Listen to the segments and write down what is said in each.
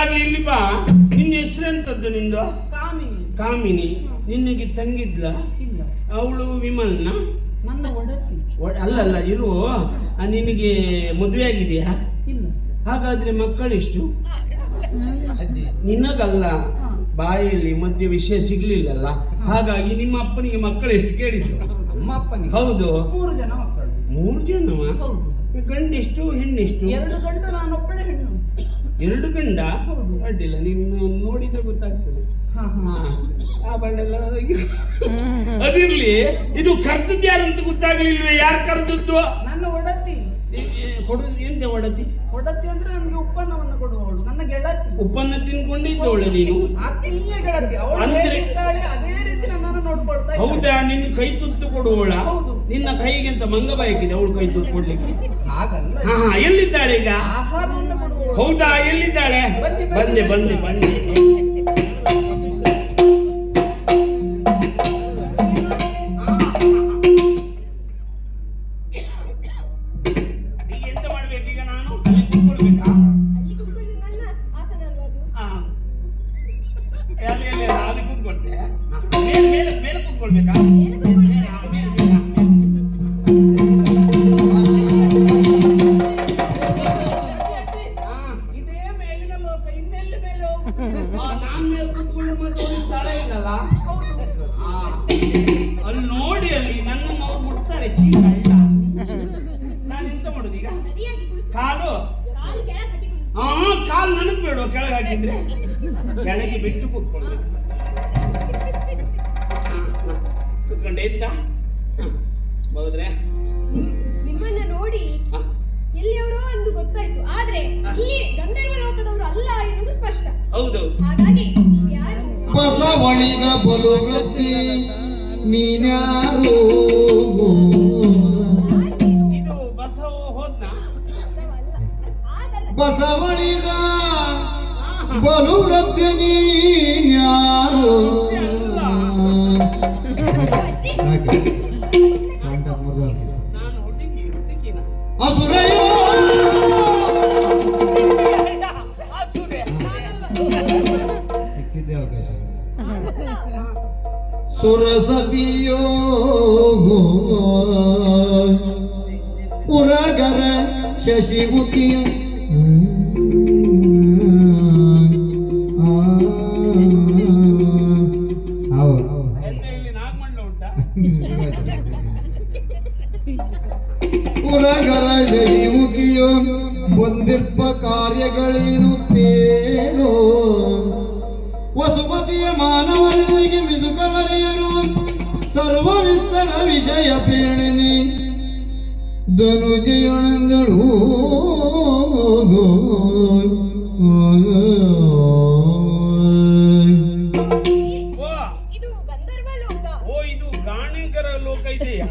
ಆಗ್ಲಿ ಇಲ್ಲಿ ಬಾ. ನಿನ್ನ ಹೆಸರೆಂತದ್ದು ನಿಂದು? ಕಾಮಿನಿ. ಕಾಮಿನಿ. ನಿನಗೆ ತಂಗಿದ್ಲ? ಇಲ್ಲ. ಅವಳು ವಿಮಲ್ನ? ನನ್ನ ಒಡತಿ. ಅಲ್ಲಲ್ಲ ಇರು. ನಿನಗೆ ಮದುವೆ ಆಗಿದೆಯಾ? ಇಲ್ಲ. ಹಾಗಾದ್ರೆ ಮಕ್ಕಳೆಷ್ಟು? ನಿನಗಲ್ಲ, ಬಾಯಲ್ಲಿ ಮಧ್ಯೆ ವಿಷಯ ಸಿಗ್ಲಿಲ್ಲಲ್ಲ, ಹಾಗಾಗಿ ನಿಮ್ಮ ಅಪ್ಪನಿಗೆ ಮಕ್ಕಳು ಎಷ್ಟು ಕೇಳಿದ್ರು? ನಮ್ಮ ಅಪ್ಪನಿಗೆ ಹೌದು 3 ಜನ ಮಕ್ಕಳು. 3 ಜನವ? ಹೌದು. ಗಂಡೆಷ್ಟು ಹೆಣ್ಣೆಷ್ಟು? 2 ಗಂಡು, ನಾನೊಬ್ಬಳೆ ಹೆಣ್ಣು. 2 ಗಂಡ? ಹೌದು. ಅಡ್ಡಿಲ್ಲ, ನೀನು ನೋಡಿದ್ರೆ ಗೊತ್ತಾಗ್ತದೆ. ಆ ಬಂಡೆಲ್ಲ ಅದಿರ್ಲಿ. ಇದು ಕರ್ದದ್ದು ಯಾರಂತ ಗೊತ್ತಾಗ್ಲಿಲ್ವೇ? ಯಾರು ಕರೆದದ್ದು? ನನ್ನ ಒಡತಿ. ಕೊಡುದು ಎಂತ ಒಡತಿ? ಒಡತಿ ಅಂದ್ರೆ ನನಗೆ ಉಪ್ಪನ್ನವನ್ನು ಕೊಡುವವಳು, ನನ್ನ ಗೆಳತಿ. ಉಪ್ಪನ್ನ ತಿನ್ಕೊಂಡಿದ್ದವಳು ನೀನು? ಆತ್ಮೀಯ ಗೆಳತಿ. ಅವಳು ಅಂದ್ರೆ ಹೇಗಿದ್ದಾಳೆ ಅದೇ ರೀತಿ ನನ್ನನ್ನು ನೋಡ್ಕೊಳ್ತಾ ಇದ್ದಾಳೆ. ಹೌದಾ? ನಿನ್ನ ಕೈ ತುತ್ತು ಕೊಡುವವಳ? ಹೌದು. ನಿನ್ನ ಕೈಗೆ ಅಂತ ಮಂಗಬಾಯಕಿದೆ ಅವಳು ಕೈ ತುತ್ತು ಕೊಡ್ಲಿಕ್ಕೆ? ಹಾಗಲ್ಲ. ಹಾ, ಎಲ್ಲಿದ್ದಾಳೆ ಈಗ? ಆಹಾರವನ್ನು ಕೊಡುವವಳು. ಹೌದಾ? ಎಲ್ಲಿದ್ದಾಳೆ? ಬಂದೆ ಬಂದೆ ಬಂದೆ. ಎಂತ ಮಾಡ್ಬೇಕು ಈಗ ನಾನು? ಕುತ್ಕೊಳ್ಬೇಕಾ? ಅಲ್ಲಿ ಕೂತ್ಕೊಳ್ತೆ. ಮೇಲೆ ಮೇಲೆ ಕೂತ್ಕೊಳ್ಬೇಕಾ? ಇದೇ ಮೇಲಿನ ಲೋಕ, ಇನ್ನೆಲ್ಲಿ ಮೇಲೆ ಹೋಗುದು? ನಾನ್ ಮೇಲೆ ಕೂತ್ಕೊಂಡು ಮತ್ತೆ ಒಂದು ಸ್ಥಳ ಇಲ್ಲಲ್ಲ? ಹೌದು. ಅಲ್ಲಿ ನೋಡಿ, ಅಲ್ಲಿ ನನ್ನನ್ನು ಅವ್ರು ಮುಟ್ತಾರೆ. ಚೀಲ ಇಲ್ಲ. ನಾನು ಎಂತ ಮಾಡುದು ಈಗ? ಕಾಲು ಕಾಲು ನನಗ್ ಬೇಡ. ಕೆಳಗೆ ಹಾಕಿದ್ರೆ ಕೆಳಗೆ ಬಿಟ್ಟು ಕೂತ್ಕೊಳ್ಬೇಕು. ಕೂತ್ಕೊಂಡೆ ಎಂತ ಬಹುದ್ರೆ ನಿಮ್ಮನ್ನ ನೋಡಿ ಎಲ್ಲಿಯವರೋ ಎಂದು ಗೊತ್ತಾಯ್ತು, ಆದ್ರೆ ಇಲ್ಲಿ ಗಂಧರ್ವ ಲೋಕದವರು ಅಲ್ಲ ಎನ್ನುವುದು ಸ್ಪಷ್ಟ. ಹೌದು. ಹಾಗಾಗಿ ಯಾರು? ಬಸವಳಿಗ ಬಲು ವೃತ್ತಿ ನೀನ್ಯಾರು? ಇದು ಬಸವ ಹೋದ್ನ? ಬಸವಳಿಗ ಬಲು ವೃತ್ತಿ ನೀನ್ಯಾರು? ನಾನು ಹುಡುಗಿನ ಅಸುರಯೋ ಸಿಕ್ಕಿದ್ದೆ ಅವಕಾಶ. ಸುರಸತಿಯೋ ಪುರಗರ ಶಶಿಮುಖಿಯೋ ಇಲ್ಲಿ ನಾಗಮಂಡಲ ಉಂಟಾ? ಪುರಗರ ಶಶಿಮುಖಿಯೋ ಹೊಂದಿರ್ಪ ಕಾರ್ಯಗಳೇನು ಪೇಳೋ ವಸುಮತಿಯ ಮಾನವರಿಗೆ ಮಿದುಕವರಿಯರು ಸರ್ವ ವಿಸ್ತರ ವಿಷಯ ಪೇಣಿನಿ ಧನುಜಯೊಳಂದಳು ಇದು ಗಂಧರ್ವ ಲೋಕ. ಇದು ಗಾಣಿಗರ ಲೋಕ ಇದೆಯಾ?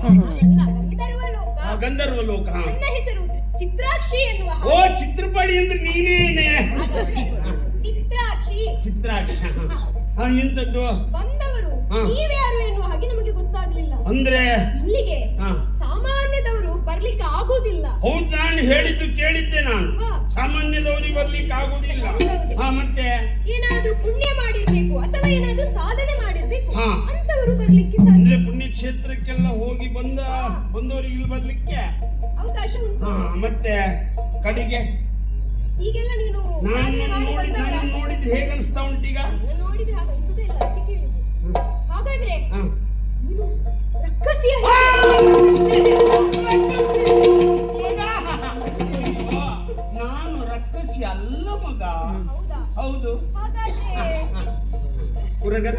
ಗಂಧರ್ವ ಲೋಕ. ಗಂಧರ್ವ ಲೋಕ. ನನ್ನ ಹೆಸರು ಚಿತ್ರಾಕ್ಷಿ ಎನ್ನುವ. ಚಿತ್ರಪಡಿ ಅಂದ್ರೆ ನೀನೇನೆ? ಚಿತ್ರಾಕ್ಷಿ. ಚಿತ್ರಾಕ್ಷ. ಎಂತದ್ದು? ಬಂದವರು ನೀವ್ಯಾರು ಎನ್ನುವ ಹಾಗೆ ನಮಗೆ ಗೊತ್ತಾಗ್ಲಿಲ್ಲ. ಅಂದ್ರೆ ಇಲ್ಲಿಗೆ ಸಾಮಾನ್ಯದವರು ಬರ್ಲಿಕ್ಕೆ ಆಗುವುದಿಲ್ಲ. ಹೌದು, ನಾನು ಹೇಳಿದ್ದು ಕೇಳಿದ್ದೆ. ನಾನು ಸಾಮಾನ್ಯದವರಿಗೆ ಬರ್ಲಿಕ್ಕೆ ಆಗುದಿಲ್ಲ. ಮತ್ತೆ ಏನಾದ್ರೂ ಪುಣ್ಯ ಮಾಡಿರ್ಬೇಕು ಅಥವಾ ಏನಾದ್ರೂ ಸಾಧನೆ ಮಾಡಿರ್ಬೇಕು, ಅಂತವರು ಬರ್ಲಿಕ್ಕೆ ಸಾಧ್ಯ. ಅಂದ್ರೆ ಪುಣ್ಯ ಕ್ಷೇತ್ರಕ್ಕೆಲ್ಲ ಹೋಗಿ ಬಂದವರಿಗೆ ಇಲ್ಲಿ ಬರ್ಲಿಕ್ಕೆ ಅವಕಾಶ ಉಂಟು. ಮತ್ತೆ ಕಡೆಗೆ ಈಗೆಲ್ಲ ನೀನು ನಾನು ನೋಡಿದ್ರೆ ಹೇಗೆ ಅನಿಸ್ತಾ ಉಂಟೀಗ? ನೋಡಿದ್ರೆ ಹಾಗೆ ಅನ್ಸುದೇ ಇಲ್ಲ, ಅದಕ್ಕೆ ಕೇಳಿದ್ದು. ಹಾಗಾದ್ರೆ ನೀನು ರಕ್ಕಸಿಯ ನಾನು ರಕ್ಕಸಿ ಅಲ್ಲ ಮಗ. ಹೌದಾ? ಹೌದು. ಹಾಗಾದ್ರೆ ಉರಗರ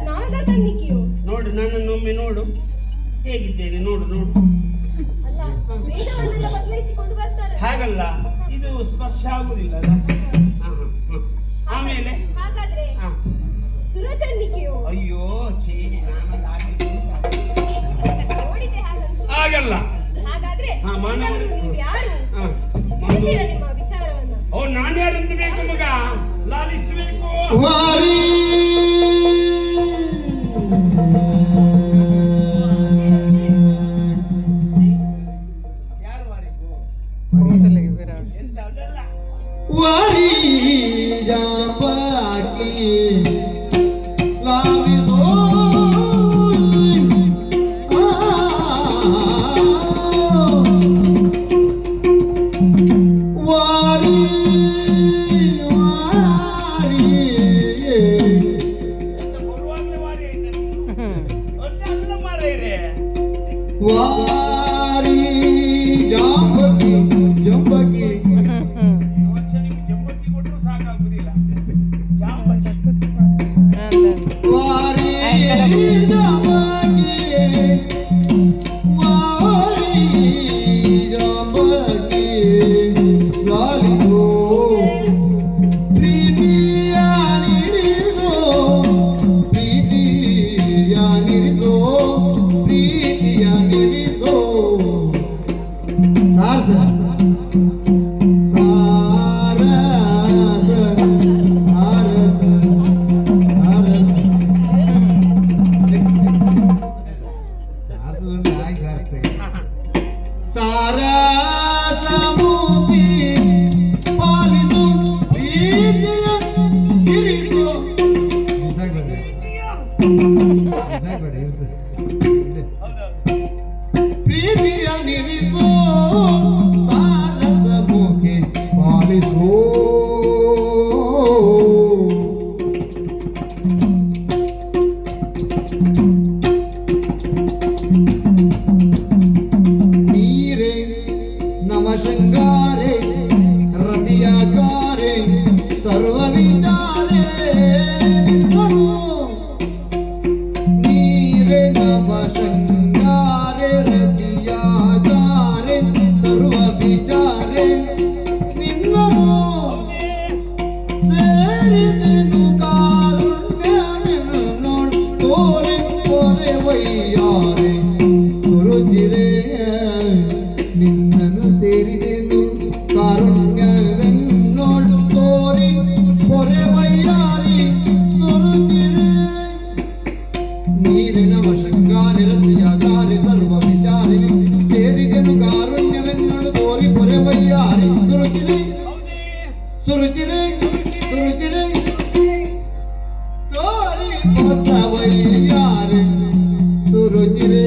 ನಾಗಕನ್ನಿಕೆಯು. ನೋಡು, ನನ್ನನ್ನೊಮ್ಮೆ ನೋಡು, ಹೇಗಿದ್ದೇನೆ ನೋಡು ನೋಡು. ಅಲ್ಲ, ವೇಷವನ್ನೆಲ್ಲ ಬದಲಾಯಿಸಿಕೊಂಡು ಬರ್ತಾರೆ. ಹಾಗಲ್ಲ, ಇದು ಸ್ಪರ್ಶ ಆಗುದಿಲ್ಲ. ಆಮೇಲೆ ಹಾಗಾದ್ರೆ ಸುರಕನ್ನಿಕೆಯು. ಅಯ್ಯೋ ಛೀ, ನೋಡಿದ್ರೆ ಹಾಗಲ್ಲ. ಹಾಗಾದ್ರೆ ಮಾನವರು ನೀವು ಯಾರು? ಹೇಳ್ತೀರಾ ನಿಮ್ಮ ವಿಚಾರವನ್ನ? ನಾನು ಯಾರಂತ ಬೇಕು ಮಗ? ಲಾಲಿಸಬೇಕು. ವಾರಿ ವಾರಿ ಜಾಂಬಗಿ ವಾರಿ ಜಾಂಬಗಿ ಲಾಲಿಗೋ ಪ್ರೀತಿಯ ನಿರಿದೋ ಪ್ರೀತಿಯ ನಿರಿದೋ ಪ್ರೀತಿಯ ನಿರಿದೋ ಸಾಸ ಪ್ರೀತಿಯ ನಿರಿಸೋ ಸಾರದ ಮುಖಿ ಪಾಲಿಸೋ ನೀರೇ ನಮ ಶೃಂಗಾರೆ ರತಿಯಾಗಾರೆ ಸರ್ವ ವಿಚಾರೆ ನೀರೇ ನಮ ಶೃಂಗಾರೆ ರತಿಯಾಗಾರೆ ಸರ್ವ ವಿಚಾರೆ ನಿನ್ನನು ಸೇರಿದೆನು ಕಾರುಣ್ಯವೆನ್ನೋಳು ತೋರಿ ಪೊರೆವಯ್ಯಾರೆ ಸುರುಚಿರೆ ನಿನ್ನನು ಸೇರಿದೆನು ಕಾರುಣ್ಯವೆನ್ನೋಳು ತೋರಿ ಪೊರೆವಯ್ಯಾರಿ ಸುರುಚಿರೆ ನೀರಿನ ವಶಂಗಾರಿ ರತಿಯಾಗಾರಿ ಸರ್ವ ವಿಚಾರಿಣಿ ಸೇರಿದೆನು ಕಾರುಣ್ಯವೆನ್ನೋಳು ತೋರಿ ಪೊರೆವಯ್ಯಾರಿ ಸುರುಚಿರೆ ಸುರುಚಿರೆ ಸುರುಚಿರೆ ತೋರಿ ಪೊರೆವಯ್ಯಾರಿ ಸುರುಚಿರೆ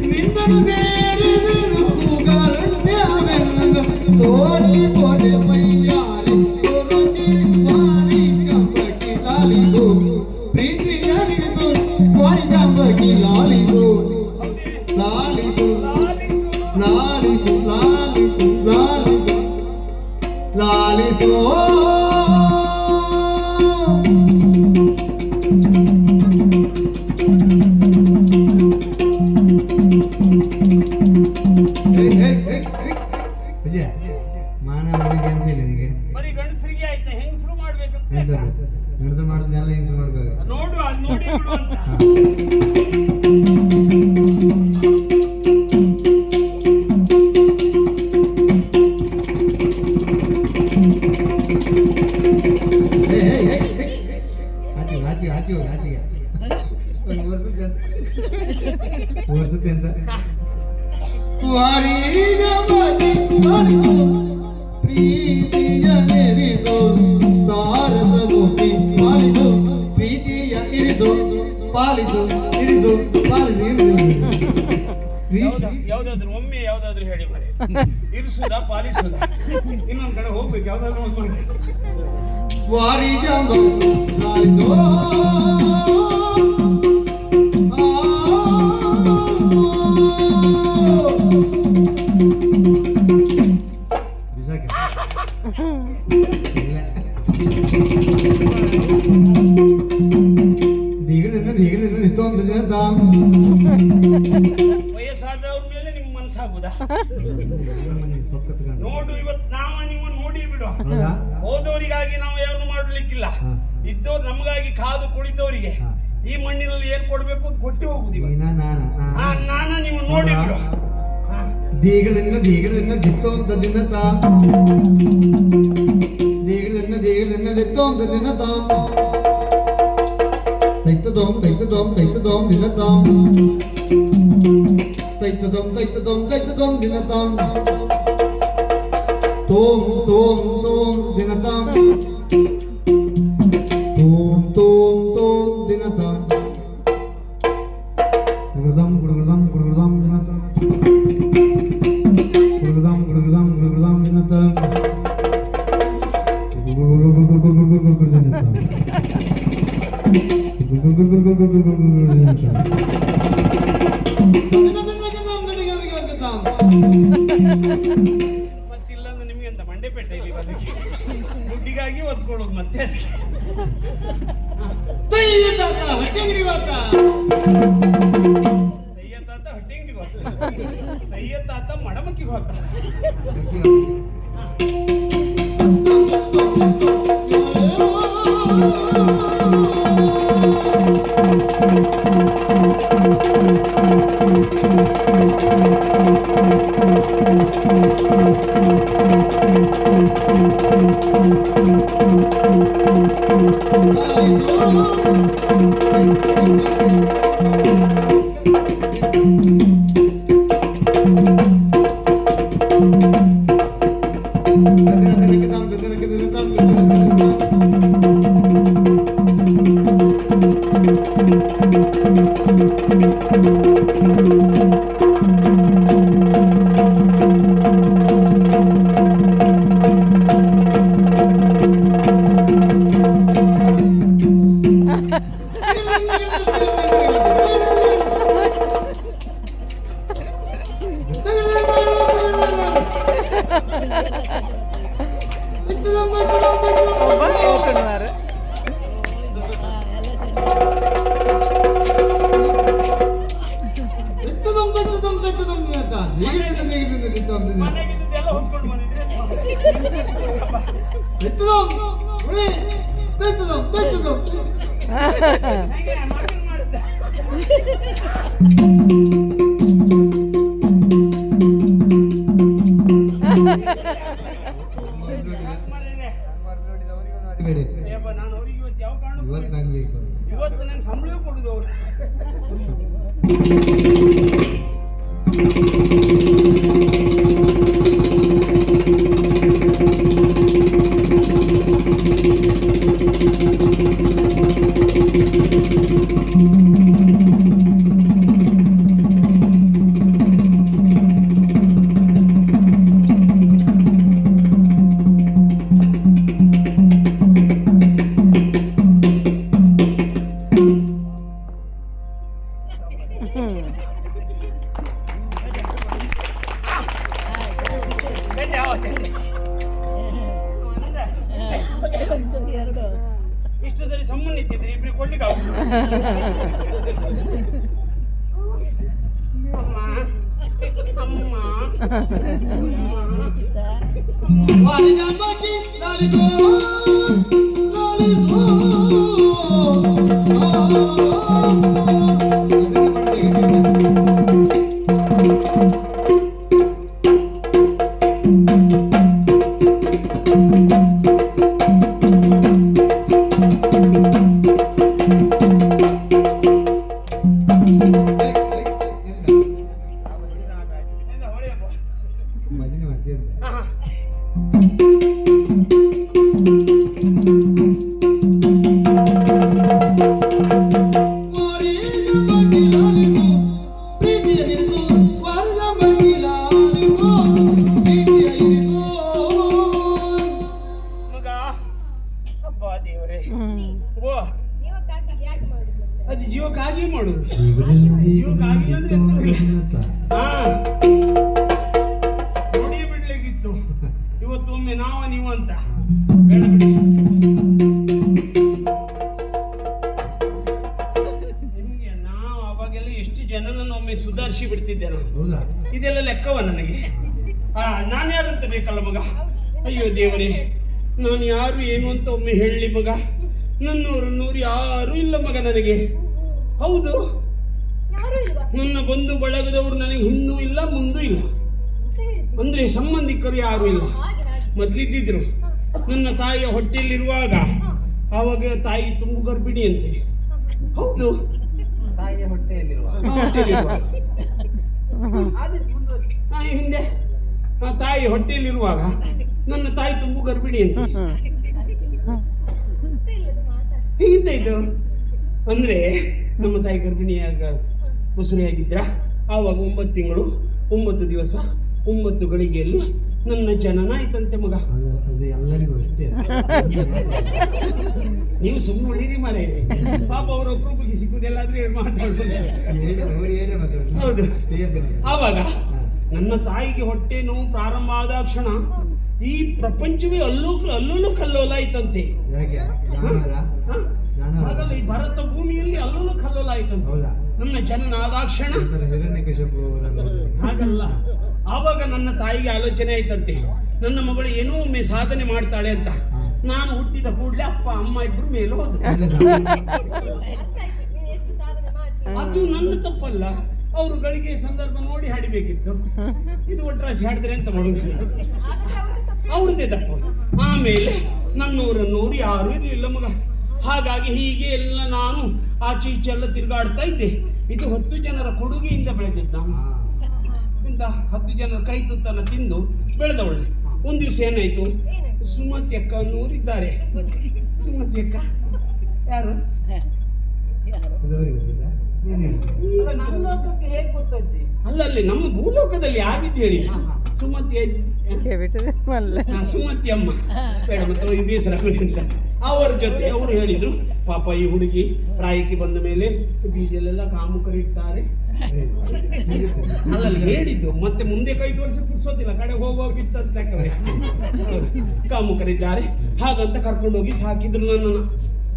ನಿನ್ನನು ಸೇರಿದೆನು ಕಾರುಣ್ಯವೆನ್ನೋಳು ತೋರಿ ಪೊರೆವಯ್ಯಾರಿ ಸುರುಚಿರೆ ವಾರಿ ಜಾಂಬಗಿ ಲಾಲಿಗೋ ಪ್ರೀತಿಯ ನಿರಿಸೋ ವಾರಿ ಜಾಂಬಗಿ ಲಾಲಿಗೋ ಲಾಲಿಗೋ ಲಾಲಿಗೋ ಲಾಲಿಗೋ ಲಾಲಿಗೋ ಲಾಲಿಗೋ ವಿಜಯ ಮಾನ ಹುಡುಗಿ ಅಂತಿಲ್ಲ ನಿನಗೆ ಬರೀ ಗಂಡಸರಿಗೆ ಆಯ್ತಾ ಹೆಂಗಸರು ಮಾಡ್ಬೇಕಂತ ಎಂತದ್ದು ನಡೆದು ಮಾಡೋದನ್ನೆಲ್ಲ ಹೆಂಗೆ ಮಾಡ್ಕೋದು ನೋಡು ಅದು ನೋಡಿ ಬಿಡು ಅಂತ ಆಚೆ ಆಚೆ ಹೋಗಿ ಆಚೆಗೆ ಒಂದು ವರ್ಷಕ್ಕೆ ಅಂತ ವಾರಿ ಜಾಂಬಗಿ ಲಾಲಿಗೋ ಪ್ರೀತಿಯ ನೆರಿದೋ ಸಾರದ ಮುಖಿ ಪಾಲಿಸೋ ಪ್ರೀತಿಯ ಇರಿದೋ ಪಾಲಿಸೋ ಇರಿದೋ ಪಾಲಿಸೋ ಯಾವ್ದಾದ್ರು ಒಮ್ಮೆ ಯಾವ್ದಾದ್ರು ಹೇಳಿ ಮರೆ ಇರಿಸುದಾ ಪಾಲಿಸುದಾ ಇನ್ನೊಂದ್ ಕಡೆ ಹೋಗ್ಬೇಕು ಯಾವ್ದಾದ್ರು ಒಂದು ಮಾಡಿ ವಾರಿ ಜಾಂಬಗಿ ಲಾಲಿಸೋ ಬಿಸಾಕಿ ದಿಗಡಿನಿಂದ ನಿಂತೊಂದು ದಿನ ವಯಸ್ಸಾದವ್ರ ಮೇಲೆ ನಿಮ್ ಮನ್ಸಾಗುದಾ ನೋಡು ಇವತ್ತು ನಾವ ನೀವು ನೋಡಿ ಬಿಡು ಹೋದವರಿಗಾಗಿ ನಾವು ಯಾರು ಮಾಡ್ಲಿಕ್ಕಿಲ್ಲ ಇದ್ದವ್ರು ನಮಗಾಗಿ ಕಾದು ಕುಳಿತವರಿಗೆ ಈ ಮಣ್ಣಿನಲ್ಲಿ ಏನ್ ಕೊಡ್ಬೇಕು ಅಂತ ಕೊಟ್ಟು ಹೋಗುದಿವ ನಾನ ನೀವು ನೋಡಿ ಬಿಡು ದೀಗಳಿಂದ ದಿತ್ತೋ ಅಂತ ದಿನ ದೀಗಳಿಂದ ದಿತ್ತೋ ಅಂತ ದಿನ ದೈತದೋಮ್ ದಿನ ದೈತದೋಮ್ ದಿನ ತೋಮ್ ದಿನ ತೋಮ್ ದಿನ ಗುರುದಂ ದಿನ ದಯ್ಯ ತಾತ ಹಟ್ಟಿ ಅಂಗಡಿ ಹೋತ ದಯ್ಯ ತಾತ ಹಟ್ಟಿ ಅಂಗಡಿಗೆ ಹೋಗ್ತ, ದಯ್ಯ ತಾತ ಮಡಮಕ್ಕಿಗೆ ಹೋಗ್ತ. ಮನೆಗಿದ್ದೆಲ್ಲ ಹೊತ್ಕೊಂಡು ಬಂದಿದ್ರೆ ಹೇಗೆ ಮಗನ್ ಮಾಡುತ್ತೆ. ನಾನು ಅವ್ರಿಗೆ ಇವತ್ತು ಯಾವ ಕಾರಣಕ್ಕೂ ಇವತ್ತು ನಂಗೆ ಸಂಬಳ ಕೊಡುದು ಅವ್ರು. ಇಷ್ಟು ಸರಿ ಸಂಬಂಧ ಇತ್ತಿದ್ರಿ ಇಬ್ರಿಗೆ ಕೊಡ್ಲಿಕ್ಕೆ ಆಗುದು. ಅದು ಜೀವಕ್ಕಾಗಿ ಮಾಡುದು. ಜೀವಕ್ಕಾಗಿಲ್ಲ ಅಂದ್ರೆ ನೋಡಿ ಬಿಡ್ಲಿಕ್ಕಿತ್ತು. ಇವತ್ತು ಒಮ್ಮೆ ನಾವ ನೀವು ಅಂತ ಬೇಡ ಬಿಡಿ. ನಿಮ್ಗೆ ನಾವು ಅವಾಗೆಲ್ಲ ಎಷ್ಟು ಜನನನ್ನು ಒಮ್ಮೆ ಸುಧಾರಿಸಿ ಬಿಡ್ತಿದ್ದೆ ನಾನು. ಇದೆಲ್ಲ ಲೆಕ್ಕವ ನನಗೆ. ನಾನು ಯಾರಂತ ಬೇಕಲ್ಲ ಮಗ. ಅಯ್ಯೋ ದೇವರೇ, ನಾನು ಯಾರು ಏನು ಅಂತ ಒಮ್ಮೆ ಹೇಳಿ ಮಗ. ನನ್ನೂರು ಯಾರು ಇಲ್ಲ ಮಗ ನನಗೆ. ಹೌದು, ನನ್ನ ಬಂಧು ಬಳಗದವರು ನನಗೆ ಹಿಂದೂ ಇಲ್ಲ ಮುಂದೂ ಇಲ್ಲ. ಅಂದ್ರೆ ಸಂಬಂಧಿಕರು ಯಾರು ಇಲ್ಲ. ಮೊದ್ಲಿದ್ದಿದ್ರು. ನನ್ನ ತಾಯಿಯ ಹೊಟ್ಟೆಯಲ್ಲಿರುವಾಗ ಆವಾಗ ತಾಯಿ ತುಂಬು ಗರ್ಭಿಣಿ ಅಂತೆ. ಹೌದು, ತಾಯಿಯ ಹೊಟ್ಟೆಯಲ್ಲಿರುವ ಹಿಂದೆ ತಾಯಿ ಹೊಟ್ಟೆಯಲ್ಲಿರುವಾಗ ನನ್ನ ತಾಯಿ ತುಂಬು ಗರ್ಭಿಣಿ ಅಂತೆ. ಹೀಗಿದ್ದಾಯ್ತು ಅಂದ್ರೆ ನಮ್ಮ ತಾಯಿ ಗರ್ಭಿಣಿಯಾಗ ಮುಸುರಿಯಾಗಿದ್ರ ಆವಾಗ 9 ತಿಂಗಳು 9 ದಿವಸ 9 ಗಳಿಗೆಯಲ್ಲಿ ನನ್ನ ಜನನ ಆಯ್ತಂತೆ ಮಗ. ಅದು ಎಲ್ಲರಿಗೂ ಅಷ್ಟೇ. ನೀವು ಸುಮ್ಮನೆ ಉಳಿರಿ ಮಾರೇ. ಪಾಪ ಅವ್ರ ಒಬ್ಬೊಬ್ಬರಿಗೆ ಸಿಕ್ಕುದೆಲ್ಲಾದ್ರೂ ಮಾತಾಡ್ಬೋದು. ಹೌದು. ಆವಾಗ ನನ್ನ ತಾಯಿಗೆ ಹೊಟ್ಟೆ ನೋವು ಪ್ರಾರಂಭ ಆದ ಕ್ಷಣ ಈ ಪ್ರಪಂಚವೇ ಅಲ್ಲೋಲು ಕಲ್ಲೋಲ ಆಯ್ತಂತೆ. ಹೇಗೆ ಜಾನುವಾರ? ಹ? ಜಾನುವಾರ? ಹಾಗಲ್ಲ, ಈ ಭಾರತ ಭೂಮಿಯಲ್ಲಿ ಅಲ್ಲೋಲು ಕಲ್ಲೋಲ ಆಯ್ತಂತೆ. ಹೌದಾ? ನನ್ನ ಜನನ ಆದಾಕ್ಷಣ ಹಿರಣ್ಯಕಶಿಪು ಅವರನ್ನು ಹಾಗಲ್ಲ, ಆವಾಗ ನನ್ನ ತಾಯಿಗೆ ಆಲೋಚನೆ ಆಯ್ತಂತೆ, ನನ್ನ ಮಗಳು ಏನೋ ಒಮ್ಮೆ ಸಾಧನೆ ಮಾಡ್ತಾಳೆ ಅಂತ. ನಾನು ಹುಟ್ಟಿದ ಕೂಡಲೇ ಅಪ್ಪ ಅಮ್ಮ ಇಬ್ರು ಮೇಲೆ ಹೋದ್ರು. ಎಷ್ಟು ಸಾಧನೆ ಮಾಡ್ತೀನಿ. ಅದು ನನ್ನ ತಪ್ಪಲ್ಲ, ಅವರು ಗಳಿಗೆ ಸಂದರ್ಭ ನೋಡಿ ಹಾಡಿಬೇಕಿತ್ತು. ಇದು ಒಟ್ರಾಸಿ ಹಾಡಿದ್ರೆ ಅಂತ ಮಾಡುದು, ಅವ್ರದ್ದೇ ತಪ್ಪು. ಆಮೇಲೆ ನನ್ನೂರನ್ನೂರು ಯಾರು ಇರ್ಲಿಲ್ಲ ಮಗ. ಹಾಗಾಗಿ ಹೀಗೆ ಎಲ್ಲ ನಾನು ಆಚೆ ಈಚೆ ಎಲ್ಲ ತಿರುಗಾಡ್ತಾ ಇದ್ದೆ. ಇದು 10 ಜನರ ಕೊಡುಗೆಯಿಂದ ಬೆಳೆದಿದ್ದ ನಾನು. ಇಂತ 10 ಜನರ ಕೈ ತುತ್ತನ್ನ ತಿಂದು ಬೆಳೆದವಳು. ಒಂದ್ ದಿವಸ ಏನಾಯ್ತು, ಸುಮತಿ ಅಕ್ಕ ಅನ್ನೋರು ಇದ್ದಾರೆ. ಸುಮತಿ ಅಕ್ಕ ಯಾರು? ಅಲ್ಲ, ನಮ್ಮ ಲೋಕಕ್ಕೆ ಹೇಗೆ ಗೊತ್ತಜ್ಜಿ? ಅಲ್ಲಲ್ಲಿ ನಮ್ಮ ಭೂಲೋಕದಲ್ಲಿ ಆಗಿದ್ದು ಹೇಳಿ. ಸುಮತಿ ಸುಮತಿ ಅಮ್ಮ ಬೇಡ ಮತ್ತೆ ಈ ಬೇಸರ ಆಗುದಿಲ್ಲ. ಅವರ ಜೊತೆ ಅವರು ಹೇಳಿದ್ರು, ಪಾಪ ಈ ಹುಡುಗಿ ಪ್ರಾಯಕ್ಕೆ ಬಂದ ಮೇಲೆ ಬೀಜಲೆಲ್ಲ ಕಾಮುಕರಿರ್ತಾರೆ. ಅಲ್ಲಲ್ಲಿ ಹೇಳಿದ್ದು, ಮತ್ತೆ ಮುಂದೆ ಕೈ ತೋರಿಸಿ ಪುರ್ಸೋದಿಲ್ಲ, ಕಡೆ ಹೋಗೋಗಿತ್ತಂತ ಕಾಮುಕರಿದ್ದಾರೆ ಹಾಗಂತ ಕರ್ಕೊಂಡೋಗಿ ಸಾಕಿದ್ರು ನನ್ನನ್ನು.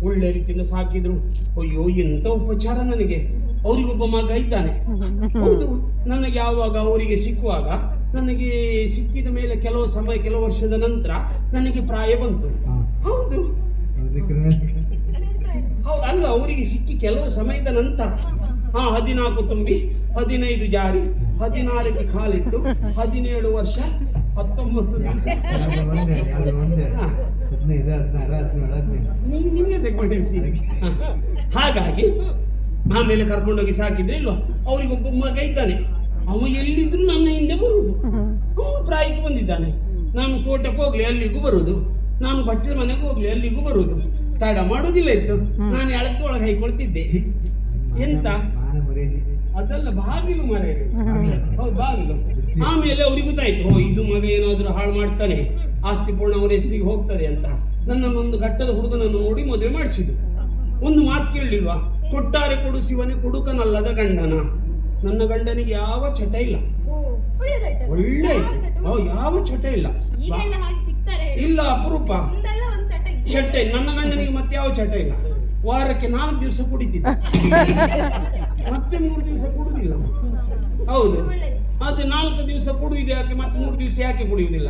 ಒಳ್ಳೆ ರೀತಿಯಿಂದ ಸಾಕಿದ್ರು. ಅಯ್ಯೋ ಎಂತ ಉಪಚಾರ ನನಗೆ. ಅವರಿಗೊಬ್ಬ ಮಗ ಇದ್ದಾನೆ. ಹೌದು, ನನಗೆ ಯಾವಾಗ ಅವರಿಗೆ ಸಿಕ್ಕುವಾಗ, ನನಗೆ ಸಿಕ್ಕಿದ ಮೇಲೆ ಕೆಲವು ಸಮಯ, ಕೆಲವು ವರ್ಷದ ನಂತರ ನನಗೆ ಪ್ರಾಯ ಬಂತು. ಹೌದು ಅಲ್ಲ, ಅವರಿಗೆ ಸಿಕ್ಕಿ ಕೆಲವು ಸಮಯದ ನಂತರ 14 ತುಂಬಿ 15 ಜಾರಿ 16ಕ್ಕೆ ಕಾಲಿಟ್ಟು 17 ವರ್ಷ 19 ದಿವಸ ನಿಮಗೆ ತಗೊಂಡಿರ್ತೀರಿ. ಹಾಗಾಗಿ ಆಮೇಲೆ ಕರ್ಕೊಂಡೋಗಿ ಸಾಕಿದ್ರೆ ಇಲ್ವಾ, ಅವರಿಗೊಬ್ಬ ಮಗ ಇದ್ದಾನೆ. ಅವ ಎಲ್ಲಿದ್ರು ನನ್ನ ಹಿಂದೆ ಬರುವುದು. ಅವನು ಪ್ರಾಯಕ್ಕೆ ಬಂದಿದ್ದಾನೆ. ನಾನು ತೋಟಕ್ಕೆ ಹೋಗ್ಲಿ ಅಲ್ಲಿಗೂ ಬರುವುದು, ನಾನು ಬಟ್ಟೆ ಮನೆಗೆ ಹೋಗ್ಲಿ ಅಲ್ಲಿಗೂ ಬರುವುದು. ತಡ ಮಾಡುವುದಿಲ್ಲ ಇತ್ತು. ನಾನು ಎಳತ್ತೊಳಗೆ ಹೈಕೊಳ್ತಿದ್ದೆ. ಎಂತ ಅದಲ್ಲ, ಬಾಗಿಲು ಮರೆಯದು. ಹೌದು, ಬಾಗಿಲು. ಆಮೇಲೆ ಅವ್ರಿಗೆ ಗೊತ್ತಾಯ್ತು, ಓ ಇದು ಮಗ ಏನಾದ್ರು ಹಾಳು ಮಾಡ್ತಾನೆ, ಆಸ್ತಿ ಪೂರ್ಣ ಅವರ ಹೆಸರಿಗೆ ಹೋಗ್ತದೆ ಅಂತ. ನನ್ನನ್ನೊಂದು ಘಟ್ಟದ ಹುಡುಗನನ್ನು ನೋಡಿ ಮದುವೆ ಮಾಡಿಸಿದ್ರು. ಒಂದು ಮಾತು ಕೇಳಲಿಲ್ವಾ, ಕೊಟ್ಟಾರೆ ಕೊಡುಸಿವನೇ ಕೊಡುಕನಲ್ಲದ ಗಂಡನ. ನನ್ನ ಗಂಡನಿಗೆ ಯಾವ ಚಟ ಇಲ್ಲ, ಒಳ್ಳೆ ಯಾವ ಚಟ ಇಲ್ಲ. ಇಲ್ಲ, ಅಪರೂಪ ಚಟ. ನನ್ನ ಗಂಡನಿಗೆ ಮತ್ತೆ ಯಾವ ಚಟ ಇಲ್ಲ. ವಾರಕ್ಕೆ 4 ದಿವಸ ಕುಡಿತಿದ್ದ, ಮತ್ತೆ 3 ದಿವಸ ಕುಡುದಿಲ್ಲ. ಹೌದು, ಅದು 4 ದಿವಸ ಕುಡಿಯುವುದು ಯಾಕೆ, ಮತ್ತೆ 3 ದಿವಸ ಯಾಕೆ ಕುಡಿಯುವುದಿಲ್ಲ?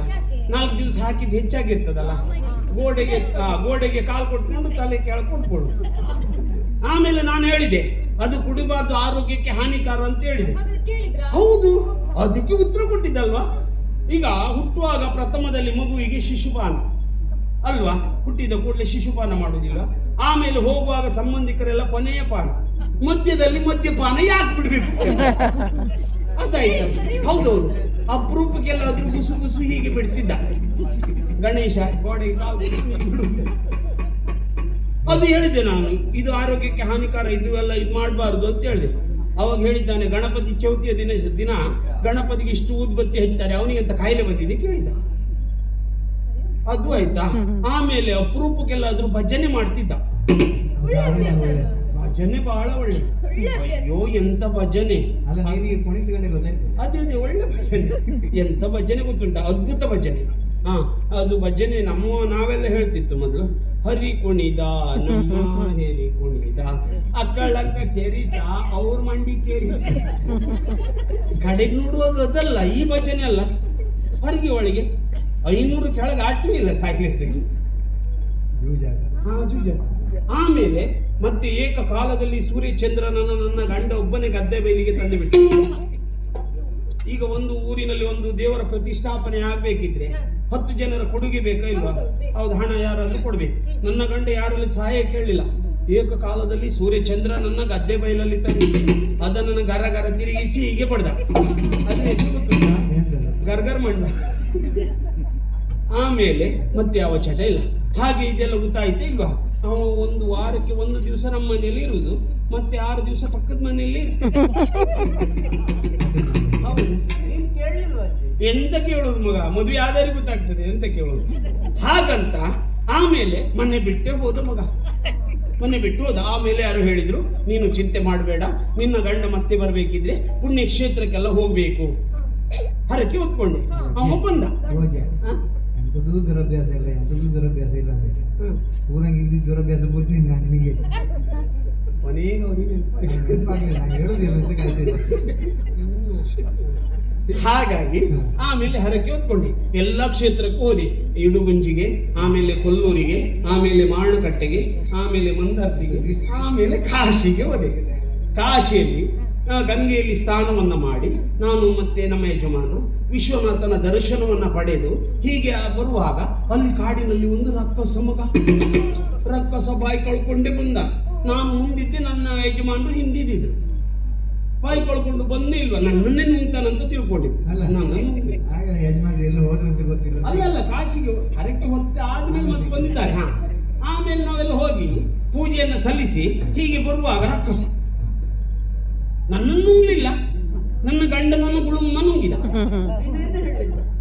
4 ದಿವಸ ಹಾಕಿದ್ದು ಹೆಚ್ಚಾಗಿರ್ತದಲ್ಲ, ಗೋಡೆಗೆ ಕಾಲು ಕೊಟ್ಕೊಂಡು ತಲೆ ಕೆಳಗೆ ಕೊಟ್ಕೊಳ್ಳು. ಆಮೇಲೆ ನಾನು ಹೇಳಿದೆ, ಅದು ಕುಡಿಬಾರ್ದು, ಆರೋಗ್ಯಕ್ಕೆ ಹಾನಿಕಾರ ಅಂತ ಹೇಳಿದೆ. ಹೌದು, ಅದಕ್ಕೆ ಉತ್ತರ ಕೊಟ್ಟಿದ್ದಲ್ವಾ. ಈಗ ಹುಟ್ಟುವಾಗ ಪ್ರಥಮದಲ್ಲಿ ಮಗುವಿಗೆ ಶಿಶುಪಾನ ಅಲ್ವಾ, ಹುಟ್ಟಿದ ಕೂಡಲೇ ಶಿಶುಪಾನ ಮಾಡುವುದಿಲ್ಲ. ಆಮೇಲೆ ಹೋಗುವಾಗ ಸಂಬಂಧಿಕರೆಲ್ಲ ಕೊನೆಯ ಪಾನ, ಮಧ್ಯದಲ್ಲಿ ಮದ್ಯಪಾನ ಯಾಕೆ ಬಿಡ್ಬೇಕು? ಅದಾಯ್ತು. ಹೌದೌದು, ಅಪರೂಪಕ್ಕೆಲ್ಲಾದ್ರೂ ಗುಸು ಗುಸು ಹೀಗೆ ಬಿಡ್ತಿದ್ದ ಗಣೇಶ ಗೋಡೆಗೆ ಅದು ಹೇಳಿದೆ ನಾನು, ಇದು ಆರೋಗ್ಯಕ್ಕೆ ಹಾನಿಕಾರ, ಇದು ಎಲ್ಲ ಇದು ಮಾಡಬಾರ್ದು ಅಂತ ಹೇಳಿದೆ. ಅವಾಗ ಹೇಳಿದ್ದಾನೆ, ಗಣಪತಿ ಚೌತಿಯ ದಿನ ಗಣಪತಿಗೆ ಇಷ್ಟು ಊದ್ಬತ್ತಿ ಹಚ್ತಾರೆ, ಅವನಿಗೆ ಅಂತ ಕಾಯಿಲೆ ಬಂದಿದೆ ಕೇಳಿದ. ಅದು ಆಯ್ತಾ. ಆಮೇಲೆ ಅಪರೂಪಕ್ಕೆಲ್ಲಾದ್ರೂ ಭಜನೆ ಮಾಡ್ತಿದ್ದ. ಭಜನೆ ಬಹಳ ಒಳ್ಳೆ. ಅಯ್ಯೋ ಎಂತ ಭಜನೆ, ಅದೇ ಒಳ್ಳೆ ಭಜನೆ. ಎಂತ ಭಜನೆ ಗೊತ್ತುಂಟ, ಅದ್ಭುತ ಭಜನೆ. ಅದು ಭಜನೆ ನಾವೆಲ್ಲ ಹೇಳ್ತಿತ್ತು ಮೊದಲು. ಹರಿ ಕುಣಿದ ನಮ್ಮ ಹೆರಿ ಕುಣಿದ ಅಕ್ಕಳಂಕ ಸೇರಿದ ಅವ್ರ ಮಂಡಿ ಕೇರಿದ. ಕಡೆಗೆ ನೋಡುವಾಗ ಅದಲ್ಲ, ಈ ಭಜನೆ ಅಲ್ಲ. ಹೊರಗೆ ಒಳಗೆ 500 ಕೆಳಗೆ ಆಟವೂ ಇಲ್ಲ ಸಾಯ್ಲಿಕ್ಕೆ. ಆಮೇಲೆ ಮತ್ತೆ ಏಕಕಾಲದಲ್ಲಿ ಸೂರ್ಯಚಂದ್ರನನ್ನು ನನ್ನ ಗಂಡ ಒಬ್ಬನೇ ಗದ್ದೆ ಬೈಲಿಗೆ ತಂದು ಬಿಟ್ಟು. ಈಗ ಒಂದು ಊರಿನಲ್ಲಿ ಒಂದು ದೇವರ ಪ್ರತಿಷ್ಠಾಪನೆ ಆಗ್ಬೇಕಿದ್ರೆ 10 ಜನರ ಕೊಡುಗೆ ಬೇಕಾ ಇಲ್ವಾ? ಹೌದು, ಹಣ ಯಾರಾದ್ರೂ ಕೊಡ್ಬೇಕು. ನನ್ನ ಗಂಡ ಯಾರಲ್ಲಿ ಸಹಾಯ ಕೇಳಲಿಲ್ಲ. ಏಕಕಾಲದಲ್ಲಿ ಸೂರ್ಯಚಂದ್ರ ನನ್ನ ಗದ್ದೆ ಬೈಲಲ್ಲಿ ತಂದಿಸಿ ಅದನ್ನು ಗರ ತಿರುಗಿಸಿ ಹೀಗೆ ಪಡೆದ. ಅದ್ರ ಹೆಸರು ಗೊತ್ತಿಲ್ಲ, ಗರ್ಗರ್ ಮಂಡ. ಆಮೇಲೆ ಮತ್ತೆ ಯಾವ ಚಟ ಇಲ್ಲ. ಹಾಗೆ ಇದೆಲ್ಲ ಗೊತ್ತಾಯ್ತು ಇಲ್ವಾ? ನಾವು ಒಂದು ವಾರಕ್ಕೆ 1 ದಿವಸ ನಮ್ಮ ಮನೆಯಲ್ಲಿ ಇರುವುದು, ಮತ್ತೆ 6 ದಿವಸ ಪಕ್ಕದ ಮನೆಯಲ್ಲಿ ಇರ್ತೇವೆ. ಎಂತ ಕೇಳೋದು ಮಗ, ಮದುವೆ ಆಧಾರಿ ಗೊತ್ತಾಗ್ತದೆ ಎಂತ ಕೇಳೋದು. ಹಾಗಂತ ಆಮೇಲೆ ಮನೆ ಬಿಟ್ಟೆ ಹೋದ ಮಗ, ಮನೆ ಬಿಟ್ಟು ಹೋದ. ಆಮೇಲೆ ಯಾರು ಹೇಳಿದ್ರು, ನೀನು ಚಿಂತೆ ಮಾಡಬೇಡ, ನಿನ್ನ ಗಂಡ ಮತ್ತೆ ಬರ್ಬೇಕಿದ್ರೆ ಪುಣ್ಯಕ್ಷೇತ್ರಕ್ಕೆಲ್ಲ ಹೋಗ್ಬೇಕು. ಹರಕೆ ಹೊತ್ಕೊಂಡೆ. ಅವ ಬಂದ. ಎಂಥದ್ದು ದುರಭ್ಯಾಸ ಇಲ್ಲ, ಎಂಥದ್ದು ದುರಭ್ಯಾಸ ಇಲ್ಲ ಅಂತ ಊರಂಗೆ ಇದ್ದಿದ್ದು ದುರಭ್ಯಾಸ ಗೊತ್ತಿಲ್ಲ ನಾನು ನಿನಗೆ. ಕೊನೆಗೆ ಅವನಿಗೆ ನೆನಪಾಗ್ಲಿಲ್ಲ, ನಾನು ಹೇಳೋದಿಲ್ಲ ಅಂತ ಕಾಯ್ತಿದ್ದೆ. ಹಾಗಾಗಿ ಆಮೇಲೆ ಹರಕೆ ಹೊತ್ಕೊಂಡೆ ಎಲ್ಲ ಕ್ಷೇತ್ರಕ್ಕೂ ಹೋದೆ. ಇಡುಗುಂಜಿಗೆ, ಆಮೇಲೆ ಕೊಲ್ಲೂರಿಗೆ, ಆಮೇಲೆ ಮಾರಣಕಟ್ಟೆಗೆ, ಆಮೇಲೆ ಮಂದಾರ್ತಿಗೆ, ಆಮೇಲೆ ಕಾಶಿಗೆ ಹೋದೆ. ಕಾಶಿಯಲ್ಲಿ ಗಂಗೆಯಲ್ಲಿ ಸ್ನಾನವನ್ನ ಮಾಡಿ ನಾನು ಮತ್ತೆ ನಮ್ಮ ಯಜಮಾನ ವಿಶ್ವನಾಥನ ದರ್ಶನವನ್ನ ಪಡೆದು ಹೀಗೆ ಬರುವಾಗ ಅಲ್ಲಿ ಕಾಡಿನಲ್ಲಿ ಒಂದು ರಕ್ಕಸ ಬಾಯಿ ಕಳ್ಕೊಂಡೆ ಬಂದ. ನಾನು ಮುಂದಿದ್ದೆ, ನನ್ನ ಯಜಮಾನರು ಹಿಂದಿದ್ದಿದ್ರು. ಬಾಯಿ ಕಳ್ಕೊಂಡು ಬಂದೇ ಇಲ್ವಾ, ನನ್ನನ್ನೇ ನುಂಗ್ತಾನಂತ ತಿಳ್ಕೊಂಡಿದ್ದೆ. ಅಲ್ಲ ನನ್ನ ಆಗ ಯಜಮಾನ್ರು ಎಲ್ಲ ಹೋದ್ರು ಅಂತ ಗೊತ್ತಿಲ್ಲ. ಅಲ್ಲ ಕಾಶಿಗೆ ಹರಕೆ ಹೊತ್ತೆ ಆದ್ಮೇಲೆ ಮತ್ತೆ ಬಂದಿದ್ದಾರೆ. ಆಮೇಲೆ ನಾವೆಲ್ಲ ಹೋಗಿ ಪೂಜೆಯನ್ನ ಸಲ್ಲಿಸಿ ಹೀಗೆ ಬರುವಾಗ ರಕ್ಕಸ ನನ್ನನ್ನು ನುಂಗ್ಲಿಲ್ಲ, ನನ್ನ ಗಂಡನನ್ನು ಗುಳುಮ್ಮ ನುಂಗಿದ.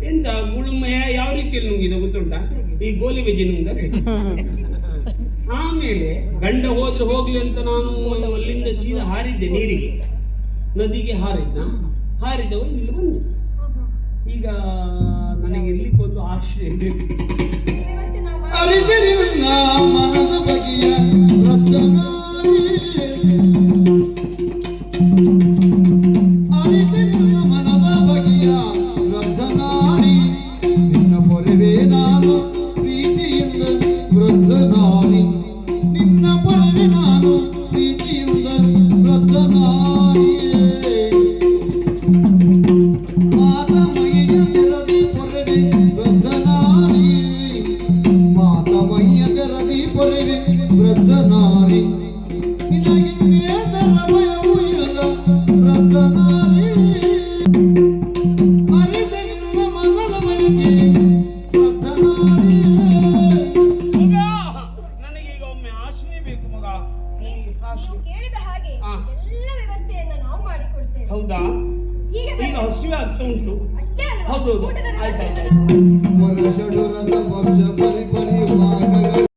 ಎಂತ ಗುಳುಮ್ಮ ಯಾವ ರೀತಿಯಲ್ಲಿ ನುಂಗಿದ ಗೊತ್ತುಂಟ? ಈ ಗೋಲಿ ಬಜ್ಜಿ ನುಂಗ. ಆಮೇಲೆ ಗಂಡ ಹೋದ್ರೆ ಹೋಗ್ಲಿ ಅಂತ ನಾನು ಅಲ್ಲಿಂದ ಸೀದಾ ಹಾರಿದ್ದೆ ನೀರಿಗೆ, ನದಿಗೆ ಹಾರಿದವ ಇಲ್ಲಿ ಬಂದೆ. ಈಗ ನನಗೆ ಇರ್ಲಿಕ್ಕೆ ಒಂದು ಆಶ್ರಯ ಬೇಕು. ವ್ಯವಸ್ಥೆ ನಾವು ಮಾಡಿ- ಅರಿತಿರುವಿನ ಮನದ ಬಗೆಯ ವೃದ್ಧನಾರಿ, ಅರಿತಿರುವಿನ ಮನದ ಬಗೆಯ ವೃದ್ಧನಾರಿ, ನಿನ್ನ ಪೊರೆವೇ ನಾನು ಪ್ರೀತಿಯಿಂದ ವೃದ್ಧನಾರಿ, ನಿನ್ನ ಪೊರೆವೇ ನಾನು ಪ್ರೀತಿಯಿಂದ ವೃದ್ಧನಾರಿಯೇ. ಮಾತಮಯ್ಯ ತೆರದಿ ಪೊರೆವೆ ವೃದ್ಧನಾರಿ, ಮಾತಮಯ್ಯ ತೆರದಿ ಪೊರೆವೆ ವೃದ್ಧನಾರಿ, ನಿನಗೆ ಭಯವೂ ಇಲ್ಲ ವೃದ್ಧನಾರಿ, ಅರಿತ ನಿನ್ನ ಮನದ ಬಳಿಗೆ ವೃದ್ಧನಾರಿ. ಮಗ, ನನಗೀಗ ಒಮ್ಮೆ ಆಶ್ರಯ ಬೇಕು ಮಗ. ನೀವು ಕೇಳಿದ ಹಾಗೆ ಹಾ. ಎಲ್ಲ ವ್ಯವಸ್ಥೆಯನ್ನ ನಾವು ಮಾಡಿಕೊಡ್ತೇವೆ. ಹೌದಾ? ಹೀಗೆ ಈಗ ಬನ್ನಿ. ಹಸಿವೆ ಆಗ್ತಾ ಉಂಟು. ಅಷ್ಟೇ ಅಲ್ವಾ? ಹೌದೌದು. ಊಟದ ಆಯ್ತಾಯ್ತು. ವ್ಯವಸ್ಥೆಯನ್ನ ನಾವು ವರ್ಷ ಷಡುರದ ವಂಶ ಪರಿಪ